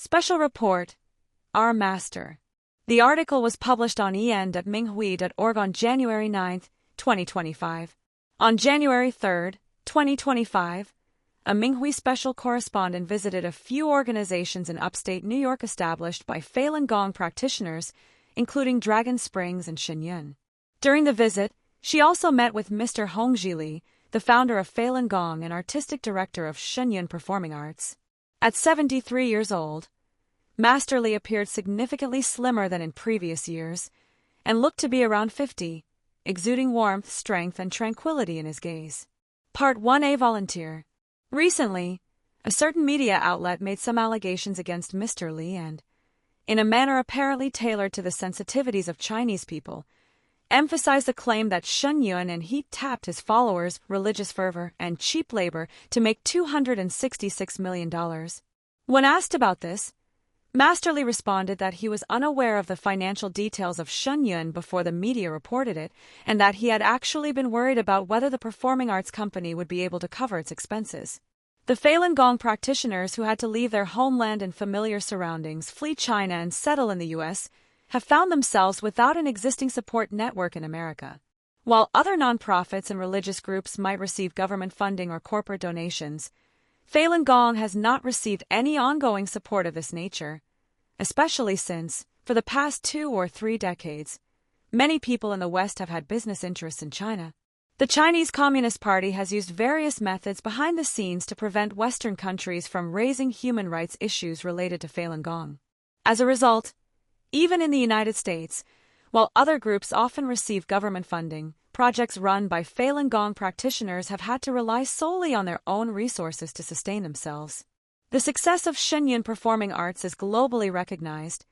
Special Report, Our Master. The article was published on en.minghui.org on January 9, 2025. On January 3, 2025, a Minghui special correspondent visited a few organizations in upstate New York established by Falun Gong practitioners, including Dragon Springs and Shenyun. During the visit, she also met with Mr. Hongji Li, the founder of Falun Gong and artistic director of Shenyun Performing Arts. At 73 years old, Master Li appeared significantly slimmer than in previous years and looked to be around 50, exuding warmth, strength, and tranquility in his gaze. Part 1A Volunteer. Recently, a certain media outlet made some allegations against Mr. Li and, in a manner apparently tailored to the sensitivities of Chinese people, emphasized the claim that Shenyun and he tapped his followers' religious fervor and cheap labor to make $266 million. When asked about this, Master Li responded that he was unaware of the financial details of Shenyun before the media reported it, and that he had actually been worried about whether the performing arts company would be able to cover its expenses. The Falun Gong practitioners who had to leave their homeland and familiar surroundings, flee China, and settle in the U.S., have found themselves without an existing support network in America. While other nonprofits and religious groups might receive government funding or corporate donations, Falun Gong has not received any ongoing support of this nature, especially since, for the past 2 or 3 decades, many people in the West have had business interests in China. The Chinese Communist Party has used various methods behind the scenes to prevent Western countries from raising human rights issues related to Falun Gong. As a result, even in the United States, while other groups often receive government funding, projects run by Falun Gong practitioners have had to rely solely on their own resources to sustain themselves. The success of Shenyun Performing Arts is globally recognized,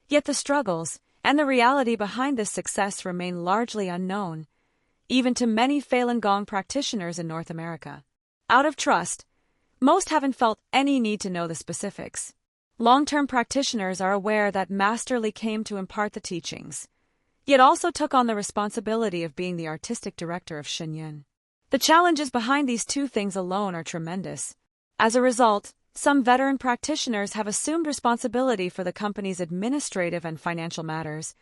yet the struggles and the reality behind this success remain largely unknown, even to many Falun Gong practitioners in North America. Out of trust, most haven't felt any need to know the specifics. Long-term practitioners are aware that Master Li came to impart the teachings, yet also took on the responsibility of being the artistic director of Shenyun. The challenges behind these two things alone are tremendous. As a result, some veteran practitioners have assumed responsibility for the company's administrative and financial matters,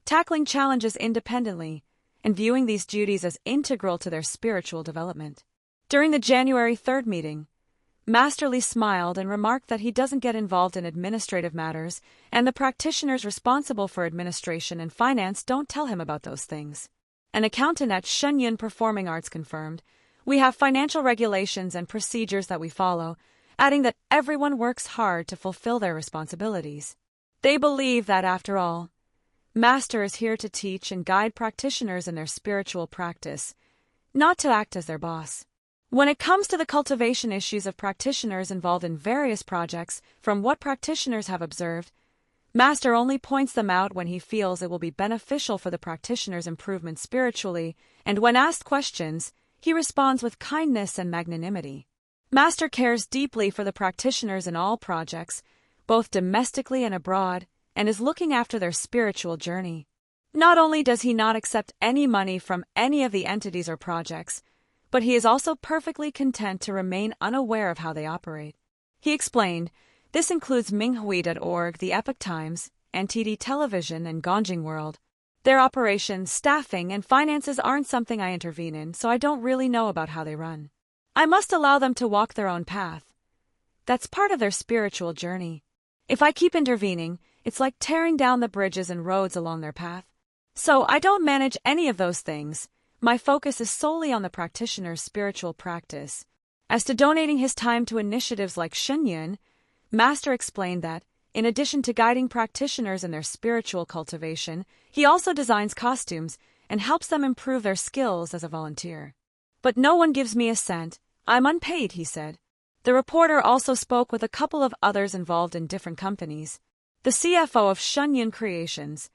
tackling challenges independently and viewing these duties as integral to their spiritual development. During the January 3rd meeting, Master Li smiled and remarked that he doesn't get involved in administrative matters, and the practitioners responsible for administration and finance don't tell him about those things. An accountant at Shenyun Performing Arts confirmed, "We have financial regulations and procedures that we follow," adding that everyone works hard to fulfill their responsibilities. They believe that, after all, Master is here to teach and guide practitioners in their spiritual practice, not to act as their boss. When it comes to the cultivation issues of practitioners involved in various projects, from what practitioners have observed, Master only points them out when he feels it will be beneficial for the practitioner's improvement spiritually, and when asked questions, he responds with kindness and magnanimity. Master cares deeply for the practitioners in all projects, both domestically and abroad, and is looking after their spiritual journey. Not only does he not accept any money from any of the entities or projects, but he is also perfectly content to remain unaware of how they operate. He explained, "This includes Minghui.org, the Epoch Times, NTD Television, and Gongjing World. Their operations, staffing, and finances aren't something I intervene in, so I don't really know about how they run. I must allow them to walk their own path. That's part of their spiritual journey. If I keep intervening, it's like tearing down the bridges and roads along their path. So I don't manage any of those things. My focus is solely on the practitioner's spiritual practice." As to donating his time to initiatives like Shenyun, Master explained that, in addition to guiding practitioners in their spiritual cultivation, he also designs costumes and helps them improve their skills as a volunteer. "But no one gives me a cent. I'm unpaid," he said. The reporter also spoke with a couple of others involved in different companies. The CFO of Shenyun Creations,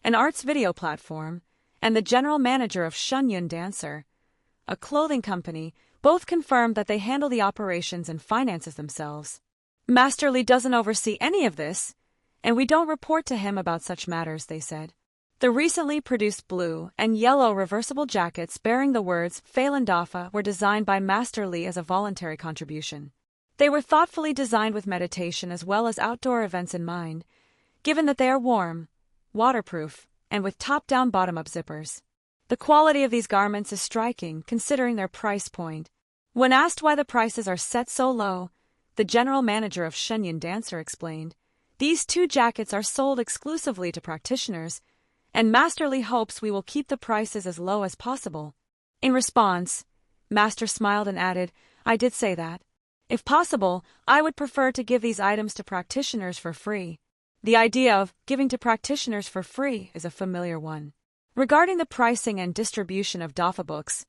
an arts video platform, and the general manager of Shenyun Dancer, a clothing company, both confirmed that they handle the operations and finances themselves. "Master Li doesn't oversee any of this, and we don't report to him about such matters," they said. The recently produced blue and yellow reversible jackets bearing the words Falun Dafa were designed by Master Li as a voluntary contribution. They were thoughtfully designed with meditation as well as outdoor events in mind, given that they are warm, waterproof, and with top-down bottom-up zippers. The quality of these garments is striking considering their price point. When asked why the prices are set so low, the general manager of Shenyang Dancer explained, "These 2 jackets are sold exclusively to practitioners, and Master Li hopes we will keep the prices as low as possible." In response, Master smiled and added, "I did say that. If possible, I would prefer to give these items to practitioners for free." The idea of giving to practitioners for free is a familiar one. Regarding the pricing and distribution of DAFA books,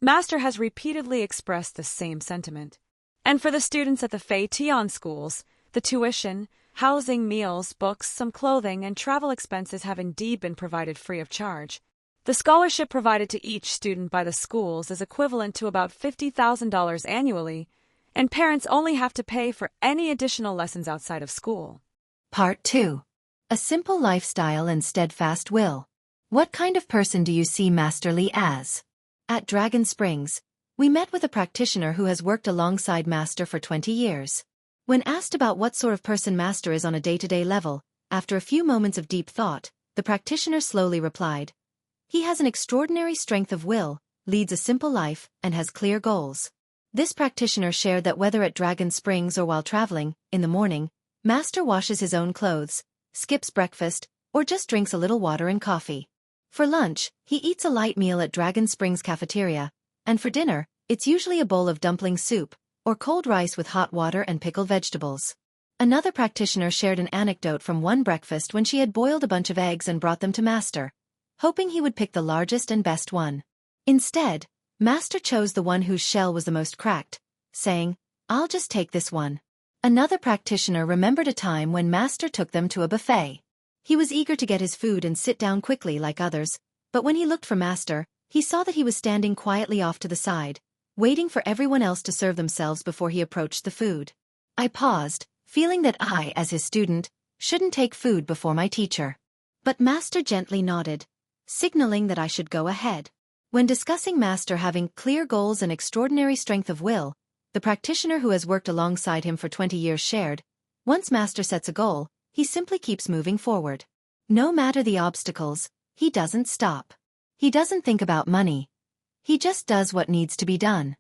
Master has repeatedly expressed the same sentiment. And for the students at the Fei Tian schools, the tuition, housing, meals, books, some clothing, and travel expenses have indeed been provided free of charge. The scholarship provided to each student by the schools is equivalent to about $50,000 annually, and parents only have to pay for any additional lessons outside of school. Part 2. A simple lifestyle and steadfast will. What kind of person do you see Master Li as? At Dragon Springs, we met with a practitioner who has worked alongside Master for 20 years. When asked about what sort of person Master is on a day-to-day level, after a few moments of deep thought, the practitioner slowly replied, "He has an extraordinary strength of will, leads a simple life, and has clear goals." This practitioner shared that whether at Dragon Springs or while traveling, in the morning, Master washes his own clothes, skips breakfast, or just drinks a little water and coffee. For lunch, he eats a light meal at Dragon Springs cafeteria, and for dinner, it's usually a bowl of dumpling soup, or cold rice with hot water and pickled vegetables. Another practitioner shared an anecdote from one breakfast when she had boiled a bunch of eggs and brought them to Master, hoping he would pick the largest and best one. Instead, Master chose the one whose shell was the most cracked, saying, "I'll just take this one." Another practitioner remembered a time when Master took them to a buffet. He was eager to get his food and sit down quickly like others, but when he looked for Master, he saw that he was standing quietly off to the side, waiting for everyone else to serve themselves before he approached the food. I paused, feeling that I, as his student, shouldn't take food before my teacher. But Master gently nodded, signaling that I should go ahead. When discussing Master having clear goals and extraordinary strength of will, the practitioner who has worked alongside him for 20 years shared, once Master sets a goal, he simply keeps moving forward. No matter the obstacles, he doesn't stop. He doesn't think about money. He just does what needs to be done.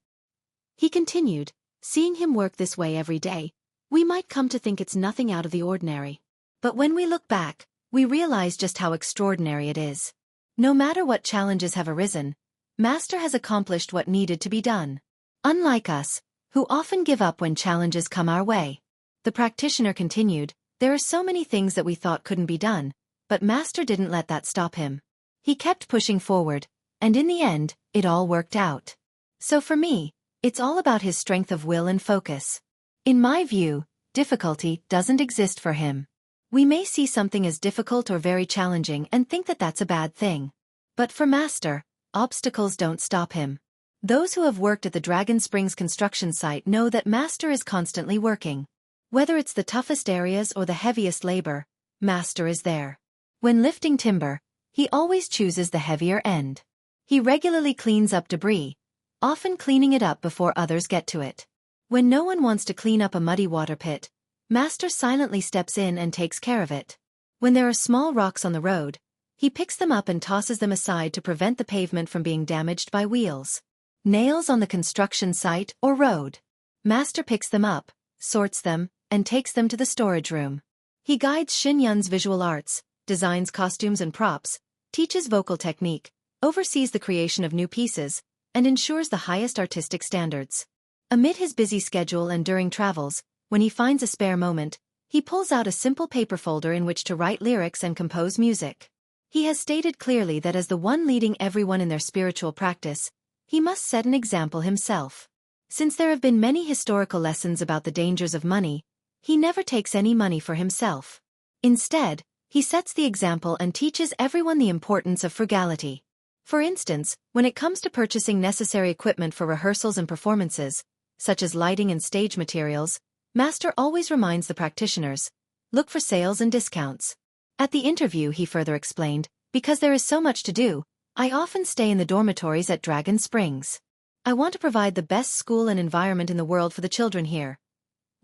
He continued, "Seeing him work this way every day, we might come to think it's nothing out of the ordinary. But when we look back, we realize just how extraordinary it is. No matter what challenges have arisen, Master has accomplished what needed to be done. Unlike us, who often give up when challenges come our way." The practitioner continued, "There are so many things that we thought couldn't be done, but Master didn't let that stop him. He kept pushing forward, and in the end, it all worked out. So for me, it's all about his strength of will and focus. In my view, difficulty doesn't exist for him. We may see something as difficult or very challenging and think that that's a bad thing. But for Master, obstacles don't stop him. Those who have worked at the Dragon Springs construction site know that Master is constantly working. Whether it's the toughest areas or the heaviest labor, Master is there. When lifting timber, he always chooses the heavier end. He regularly cleans up debris, often cleaning it up before others get to it. When no one wants to clean up a muddy water pit, Master silently steps in and takes care of it. When there are small rocks on the road, he picks them up and tosses them aside to prevent the pavement from being damaged by wheels. Nails on the construction site or road. Master picks them up, sorts them, and takes them to the storage room. He guides Xinyan's visual arts, designs costumes and props, teaches vocal technique, oversees the creation of new pieces, and ensures the highest artistic standards. Amid his busy schedule and during travels, when he finds a spare moment, he pulls out a simple paper folder in which to write lyrics and compose music. He has stated clearly that as the one leading everyone in their spiritual practice, he must set an example himself. Since there have been many historical lessons about the dangers of money, he never takes any money for himself. Instead, he sets the example and teaches everyone the importance of frugality. For instance, when it comes to purchasing necessary equipment for rehearsals and performances, such as lighting and stage materials, Master always reminds the practitioners, look for sales and discounts. At the interview, he further explained, because there is so much to do, I often stay in the dormitories at Dragon Springs. I want to provide the best school and environment in the world for the children here,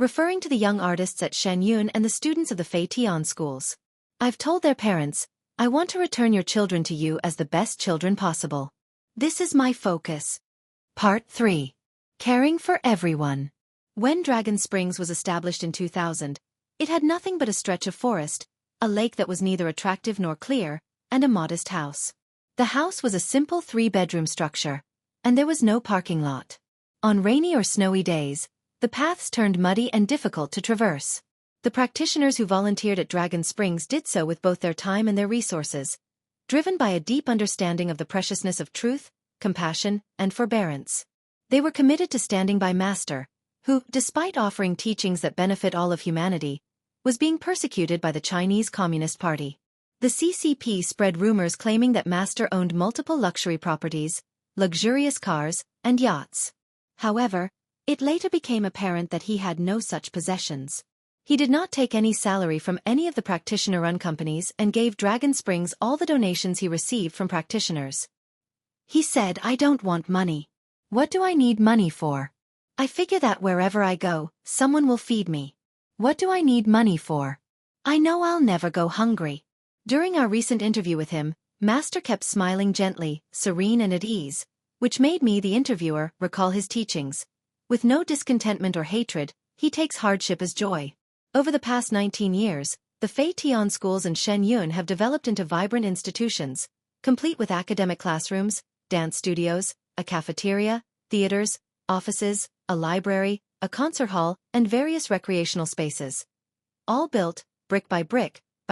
referring to the young artists at Shen Yun and the students of the Fei Tian schools. I've told their parents, I want to return your children to you as the best children possible. This is my focus. Part 3. Caring for everyone. When Dragon Springs was established in 2000, it had nothing but a stretch of forest, a lake that was neither attractive nor clear, and a modest house. The house was a simple 3-bedroom structure, and there was no parking lot. On rainy or snowy days, the paths turned muddy and difficult to traverse. The practitioners who volunteered at Dragon Springs did so with both their time and their resources, driven by a deep understanding of the preciousness of truth, compassion, and forbearance. They were committed to standing by Master, who, despite offering teachings that benefit all of humanity, was being persecuted by the Chinese Communist Party. The CCP spread rumors claiming that Master owned multiple luxury properties, luxurious cars, and yachts. However, it later became apparent that he had no such possessions. He did not take any salary from any of the practitioner-run companies and gave Dragon Springs all the donations he received from practitioners. He said, I don't want money. What do I need money for? I figure that wherever I go, someone will feed me. What do I need money for? I know I'll never go hungry. During our recent interview with him, Master kept smiling gently, serene and at ease, which made me, the interviewer, recall his teachings. With no discontentment or hatred, he takes hardship as joy. Over the past 19 years, the Fei Tian schools in Shen Yun have developed into vibrant institutions, complete with academic classrooms, dance studios, a cafeteria, theaters, offices, a library, a concert hall, and various recreational spaces. All built, brick by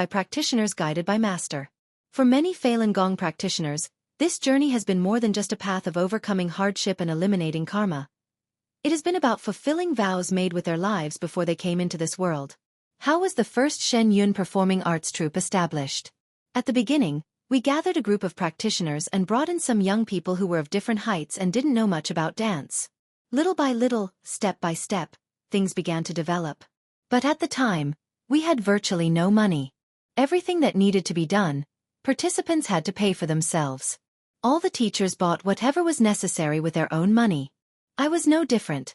practitioners guided by Master. For many Falun Gong practitioners, this journey has been more than just a path of overcoming hardship and eliminating karma. It has been about fulfilling vows made with their lives before they came into this world. How was the first Shen Yun performing arts troupe established? At the beginning, we gathered a group of practitioners and brought in some young people who were of different heights and didn't know much about dance. Little by little, step by step, things began to develop. But at the time, we had virtually no money. Everything that needed to be done, participants had to pay for themselves. All the teachers bought whatever was necessary with their own money. I was no different.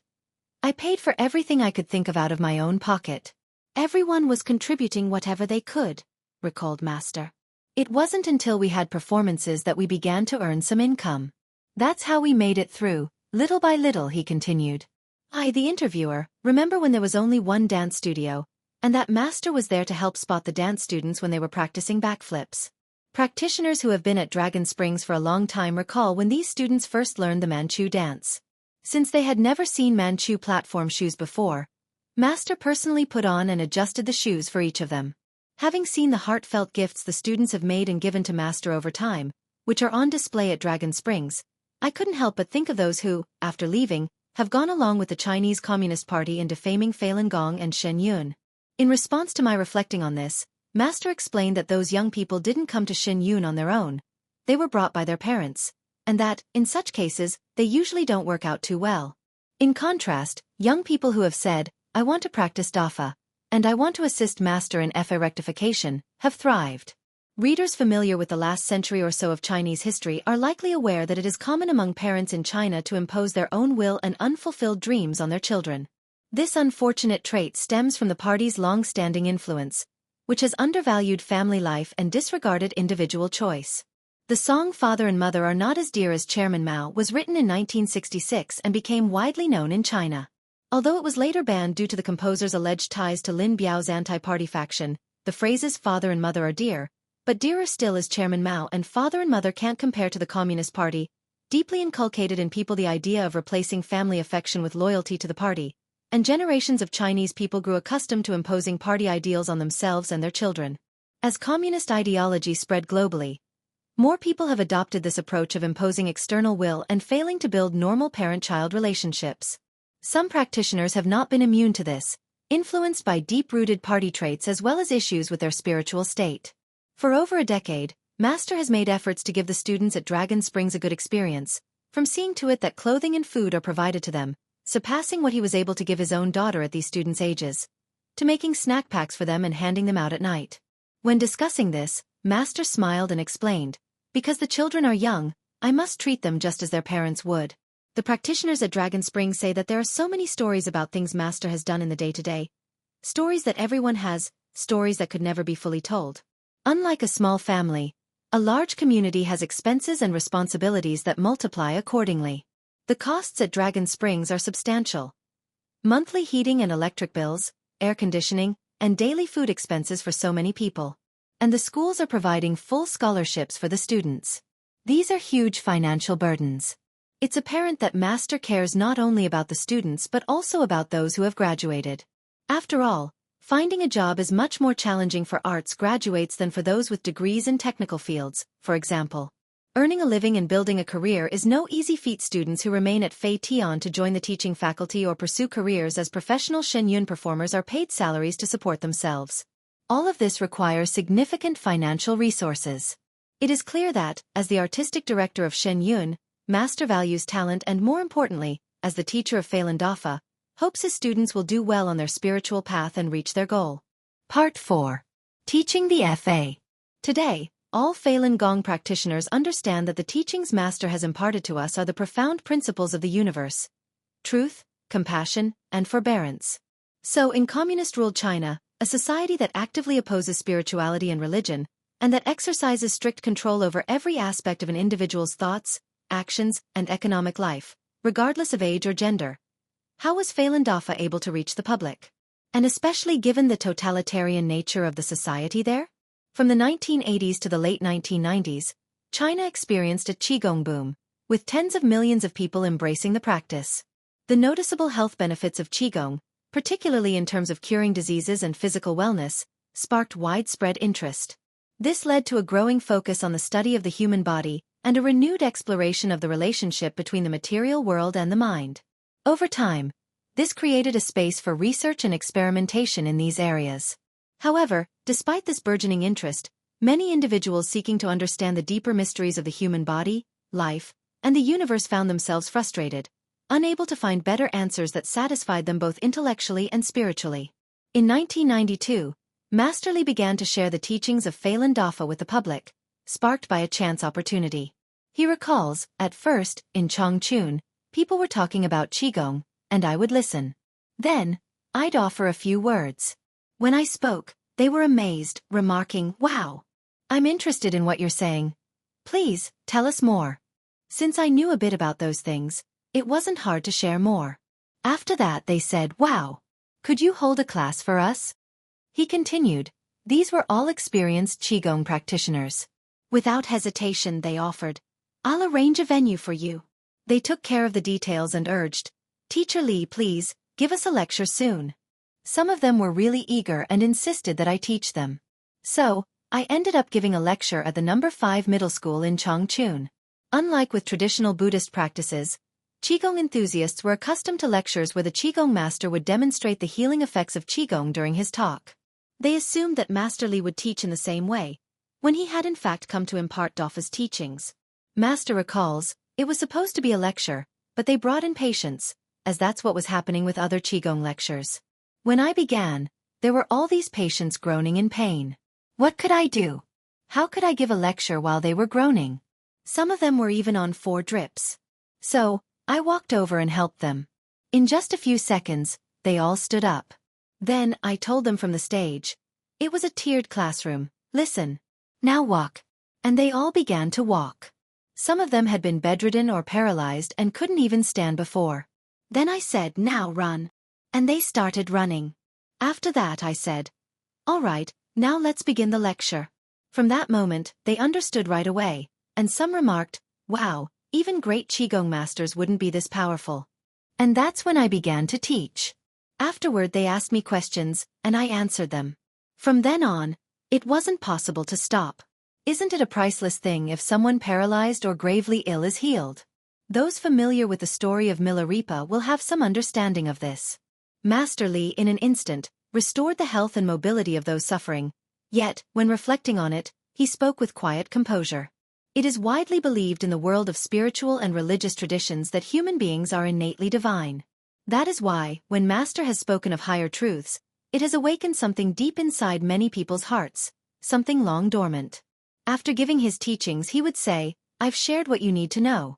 I paid for everything I could think of out of my own pocket. Everyone was contributing whatever they could, recalled Master. It wasn't until we had performances that we began to earn some income. That's how we made it through, little by little, he continued. I, the interviewer, remember when there was only one dance studio, and that Master was there to help spot the dance students when they were practicing backflips. Practitioners who have been at Dragon Springs for a long time recall when these students first learned the Manchu dance. Since they had never seen Manchu platform shoes before, Master personally put on and adjusted the shoes for each of them. Having seen the heartfelt gifts the students have made and given to Master over time, which are on display at Dragon Springs, I couldn't help but think of those who, after leaving, have gone along with the Chinese Communist Party in defaming Falun Gong and Shen Yun. In response to my reflecting on this, Master explained that those young people didn't come to Shen Yun on their own. They were brought by their parents, and that, in such cases, they usually don't work out too well. In contrast, young people who have said, I want to practice Dafa, and I want to assist Master in Fa rectification, have thrived. Readers familiar with the last century or so of Chinese history are likely aware that it is common among parents in China to impose their own will and unfulfilled dreams on their children. This unfortunate trait stems from the party's long-standing influence, which has undervalued family life and disregarded individual choice. The song Father and Mother Are Not As Dear as Chairman Mao was written in 1966 and became widely known in China. Although it was later banned due to the composer's alleged ties to Lin Biao's anti-party faction, the phrases Father and Mother are dear, but dearer still is Chairman Mao and Father and Mother can't compare to the Communist Party, deeply inculcated in people the idea of replacing family affection with loyalty to the party, and generations of Chinese people grew accustomed to imposing party ideals on themselves and their children. As communist ideology spread globally, more people have adopted this approach of imposing external will and failing to build normal parent-child relationships. Some practitioners have not been immune to this, influenced by deep-rooted party traits as well as issues with their spiritual state. For over a decade, Master has made efforts to give the students at Dragon Springs a good experience, from seeing to it that clothing and food are provided to them, surpassing what he was able to give his own daughter at these students' ages, to making snack packs for them and handing them out at night. When discussing this, Master smiled and explained, because the children are young, I must treat them just as their parents would. The practitioners at Dragon Springs say that there are so many stories about things Master has done in the day-to-day. Stories that everyone has, stories that could never be fully told. Unlike a small family, a large community has expenses and responsibilities that multiply accordingly. The costs at Dragon Springs are substantial. Monthly heating and electric bills, air conditioning, and daily food expenses for so many people. And the schools are providing full scholarships for the students. These are huge financial burdens. It's apparent that Master cares not only about the students but also about those who have graduated. After all, finding a job is much more challenging for arts graduates than for those with degrees in technical fields, for example. Earning a living and building a career is no easy feat. Students who remain at Fei Tian to join the teaching faculty or pursue careers as professional Shen Yun performers are paid salaries to support themselves. All of this requires significant financial resources. It is clear that, as the artistic director of Shen Yun, Master values talent and, more importantly, as the teacher of Falun Dafa, hopes his students will do well on their spiritual path and reach their goal. Part 4. Teaching the FA. Today, all Falun Gong practitioners understand that the teachings Master has imparted to us are the profound principles of the universe: truth, compassion, and forbearance. So in communist-ruled China, a society that actively opposes spirituality and religion, and that exercises strict control over every aspect of an individual's thoughts, actions, and economic life, regardless of age or gender. How was Falun Dafa able to reach the public? And especially given the totalitarian nature of the society there? From the 1980s to the late 1990s, China experienced a Qigong boom, with tens of millions of people embracing the practice. The noticeable health benefits of Qigong, particularly in terms of curing diseases and physical wellness, sparked widespread interest. This led to a growing focus on the study of the human body and a renewed exploration of the relationship between the material world and the mind. Over time, this created a space for research and experimentation in these areas. However, despite this burgeoning interest, many individuals seeking to understand the deeper mysteries of the human body, life, and the universe found themselves frustrated, unable to find better answers that satisfied them both intellectually and spiritually. In 1992, Master Li began to share the teachings of Falun Dafa with the public, sparked by a chance opportunity. He recalls, at first, in Chongqing, people were talking about Qigong, and I would listen. Then, I'd offer a few words. When I spoke, they were amazed, remarking, "Wow! I'm interested in what you're saying. Please, tell us more." Since I knew a bit about those things, it wasn't hard to share more. After that they said, "Wow! Could you hold a class for us?" He continued. These were all experienced Qigong practitioners. Without hesitation they offered, "I'll arrange a venue for you." They took care of the details and urged, "Teacher Li, please, give us a lecture soon." Some of them were really eager and insisted that I teach them. So, I ended up giving a lecture at the No. 5 middle school in Chongqing. Unlike with traditional Buddhist practices, Qigong enthusiasts were accustomed to lectures where the Qigong master would demonstrate the healing effects of Qigong during his talk. They assumed that Master Li would teach in the same way, when he had in fact come to impart Dafa's teachings. Master recalls, it was supposed to be a lecture, but they brought in patients, as that's what was happening with other Qigong lectures. When I began, there were all these patients groaning in pain. What could I do? How could I give a lecture while they were groaning? Some of them were even on 4 drips. So, I walked over and helped them. In just a few seconds, they all stood up. Then, I told them from the stage. It was a tiered classroom. "Listen. Now walk." And they all began to walk. Some of them had been bedridden or paralyzed and couldn't even stand before. Then I said, "Now run." And they started running. After that I said, "All right, now let's begin the lecture." From that moment, they understood right away, and some remarked, "Wow, even great Qigong masters wouldn't be this powerful." And that's when I began to teach. Afterward they asked me questions, and I answered them. From then on, it wasn't possible to stop. Isn't it a priceless thing if someone paralyzed or gravely ill is healed? Those familiar with the story of Milarepa will have some understanding of this. Master Li, in an instant, restored the health and mobility of those suffering. Yet, when reflecting on it, he spoke with quiet composure. It is widely believed in the world of spiritual and religious traditions that human beings are innately divine. That is why, when Master has spoken of higher truths, it has awakened something deep inside many people's hearts, something long dormant. After giving his teachings he would say, "I've shared what you need to know.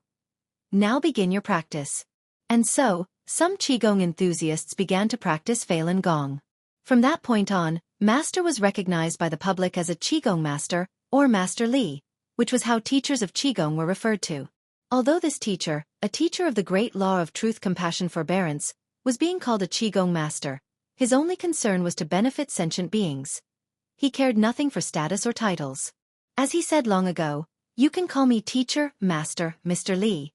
Now begin your practice. And so, some Qigong enthusiasts began to practice Falun Gong. From that point on, Master was recognized by the public as a Qigong master, or Master Li, which was how teachers of Qigong were referred to. Although this teacher, a teacher of the great law of truth, compassion, forbearance, was being called a Qigong master, his only concern was to benefit sentient beings. He cared nothing for status or titles. As he said long ago, "You can call me teacher, master, Mr. Li.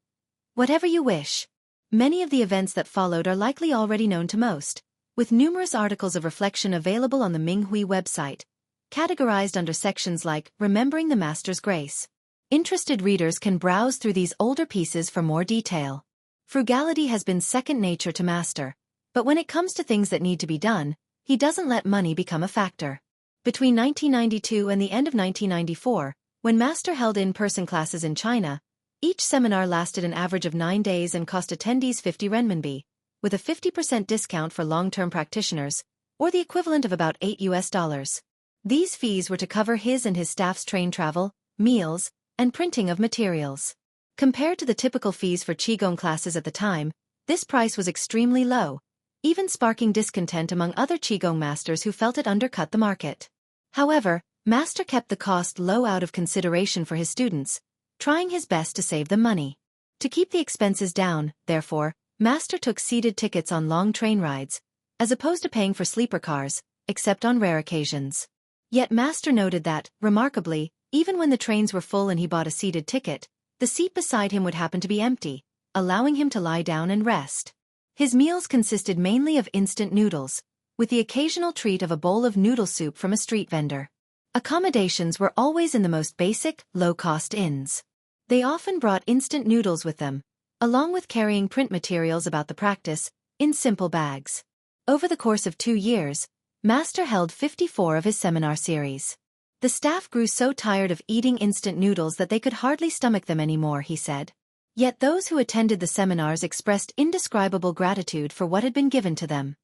Whatever you wish." Many of the events that followed are likely already known to most, with numerous articles of reflection available on the Minghui website, categorized under sections like Remembering the Master's Grace. Interested readers can browse through these older pieces for more detail. Frugality has been second nature to Master, but when it comes to things that need to be done, he doesn't let money become a factor. Between 1992 and the end of 1994, when Master held in-person classes in China, each seminar lasted an average of 9 days and cost attendees 50 renminbi, with a 50% discount for long-term practitioners, or the equivalent of about $8. These fees were to cover his and his staff's train travel, meals, and printing of materials. Compared to the typical fees for Qigong classes at the time, this price was extremely low, even sparking discontent among other Qigong masters who felt it undercut the market. However, Master kept the cost low out of consideration for his students, trying his best to save them money. To keep the expenses down, therefore, Master took seated tickets on long train rides, as opposed to paying for sleeper cars, except on rare occasions. Yet Master noted that, remarkably, even when the trains were full and he bought a seated ticket, the seat beside him would happen to be empty, allowing him to lie down and rest. His meals consisted mainly of instant noodles, with the occasional treat of a bowl of noodle soup from a street vendor. Accommodations were always in the most basic, low-cost inns. They often brought instant noodles with them, along with carrying print materials about the practice, in simple bags. Over the course of 2 years, Master held 54 of his seminar series. The staff grew so tired of eating instant noodles that they could hardly stomach them anymore, he said. Yet those who attended the seminars expressed indescribable gratitude for what had been given to them.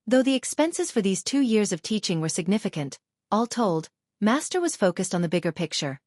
Though the expenses for these 2 years of teaching were significant, all told, Master was focused on the bigger picture: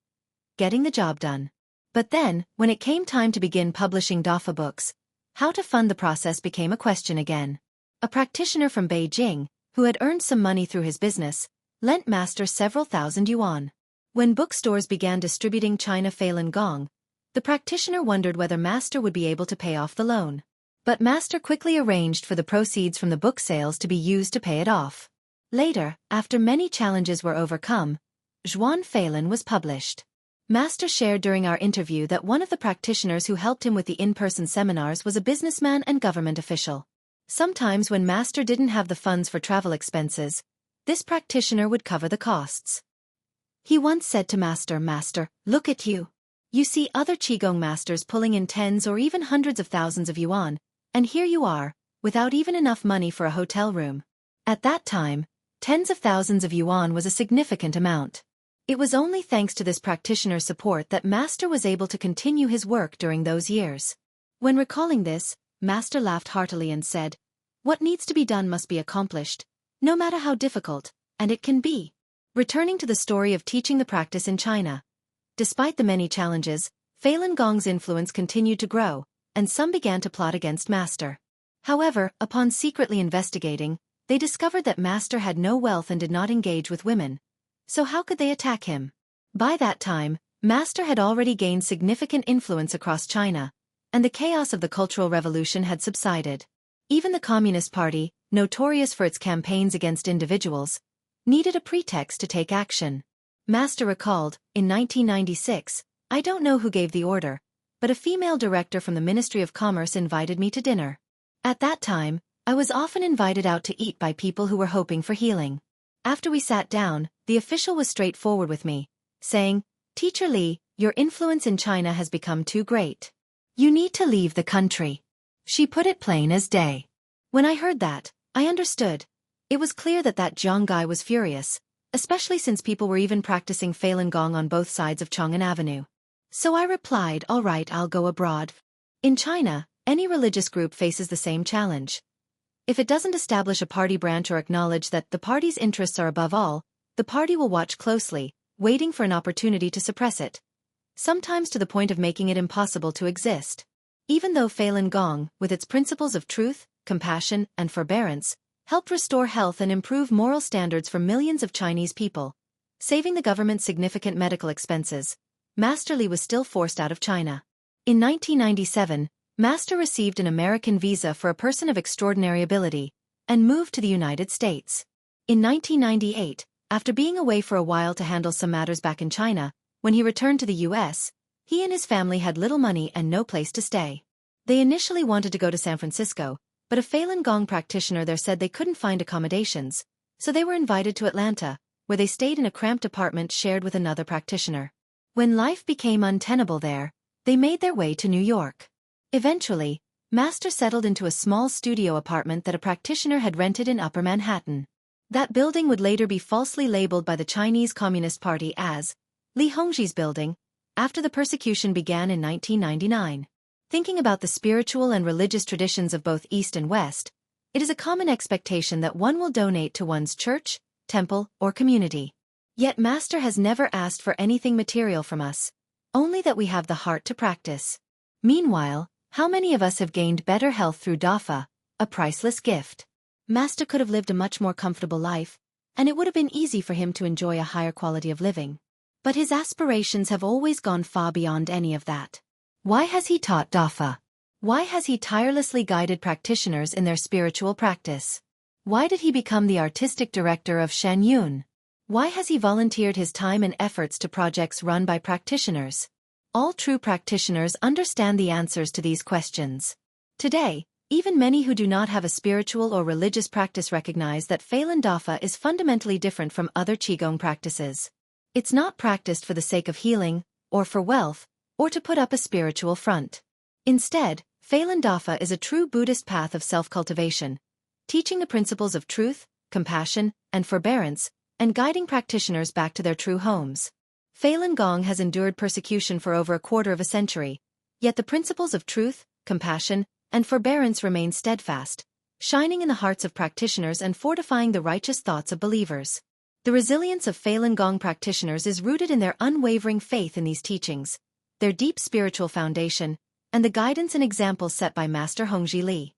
getting the job done. But then, when it came time to begin publishing Dafa books, how to fund the process became a question again. A practitioner from Beijing, who had earned some money through his business, lent Master several thousand yuan. When bookstores began distributing China Falun Gong, the practitioner wondered whether Master would be able to pay off the loan. But Master quickly arranged for the proceeds from the book sales to be used to pay it off. Later, after many challenges were overcome, Zhuan Falun was published. Master shared during our interview that one of the practitioners who helped him with the in-person seminars was a businessman and government official. Sometimes when Master didn't have the funds for travel expenses, this practitioner would cover the costs. He once said to Master, "Master, look at you. You see other Qigong masters pulling in tens or even hundreds of thousands of yuan, and here you are, without even enough money for a hotel room." At that time, tens of thousands of yuan was a significant amount. It was only thanks to this practitioner's support that Master was able to continue his work during those years. When recalling this, Master laughed heartily and said, "What needs to be done must be accomplished, no matter how difficult, and it can be." Returning to the story of teaching the practice in China. Despite the many challenges, Falun Gong's influence continued to grow, and some began to plot against Master. However, upon secretly investigating, they discovered that Master had no wealth and did not engage with women. So how could they attack him? By that time, Master had already gained significant influence across China, and the chaos of the Cultural Revolution had subsided. Even the Communist Party, notorious for its campaigns against individuals, needed a pretext to take action. Master recalled, in 1996, "I don't know who gave the order, but a female director from the Ministry of Commerce invited me to dinner. At that time, I was often invited out to eat by people who were hoping for healing. After we sat down, the official was straightforward with me, saying, 'Teacher Li, your influence in China has become too great. You need to leave the country.' She put it plain as day. When I heard that, I understood. It was clear that Jiang guy was furious, especially since people were even practicing Falun Gong on both sides of Chang'an Avenue. So I replied, 'All right, I'll go abroad.' In China, any religious group faces the same challenge. If it doesn't establish a party branch or acknowledge that the party's interests are above all, the party will watch closely, waiting for an opportunity to suppress it, sometimes to the point of making it impossible to exist. Even though Falun Gong, with its principles of truth, compassion, and forbearance, helped restore health and improve moral standards for millions of Chinese people, saving the government significant medical expenses, Master Li was still forced out of China. In 1997, Master received an American visa for a person of extraordinary ability, and moved to the United States. In 1998, after being away for a while to handle some matters back in China, when he returned to the US, he and his family had little money and no place to stay. They initially wanted to go to San Francisco, but a Falun Gong practitioner there said they couldn't find accommodations, so they were invited to Atlanta, where they stayed in a cramped apartment shared with another practitioner. When life became untenable there, they made their way to New York. Eventually, Master settled into a small studio apartment that a practitioner had rented in Upper Manhattan. That building would later be falsely labeled by the Chinese Communist Party as Li Hongzhi's building, after the persecution began in 1999. Thinking about the spiritual and religious traditions of both East and West, it is a common expectation that one will donate to one's church, temple, or community. Yet Master has never asked for anything material from us, only that we have the heart to practice. Meanwhile, how many of us have gained better health through Dafa, a priceless gift? Master could have lived a much more comfortable life, and it would have been easy for him to enjoy a higher quality of living. But his aspirations have always gone far beyond any of that. Why has he taught Dafa? Why has he tirelessly guided practitioners in their spiritual practice? Why did he become the artistic director of Shen Yun? Why has he volunteered his time and efforts to projects run by practitioners? All true practitioners understand the answers to these questions. Today, even many who do not have a spiritual or religious practice recognize that Falun Dafa is fundamentally different from other Qigong practices. It's not practiced for the sake of healing, or for wealth, or to put up a spiritual front. Instead, Falun Dafa is a true Buddhist path of self-cultivation, teaching the principles of truth, compassion, and forbearance, and guiding practitioners back to their true homes. Falun Gong has endured persecution for over a quarter of a century, yet the principles of truth, compassion, and forbearance remain steadfast, shining in the hearts of practitioners and fortifying the righteous thoughts of believers. The resilience of Falun Gong practitioners is rooted in their unwavering faith in these teachings, their deep spiritual foundation, and the guidance and example set by Master Hongzhi Li.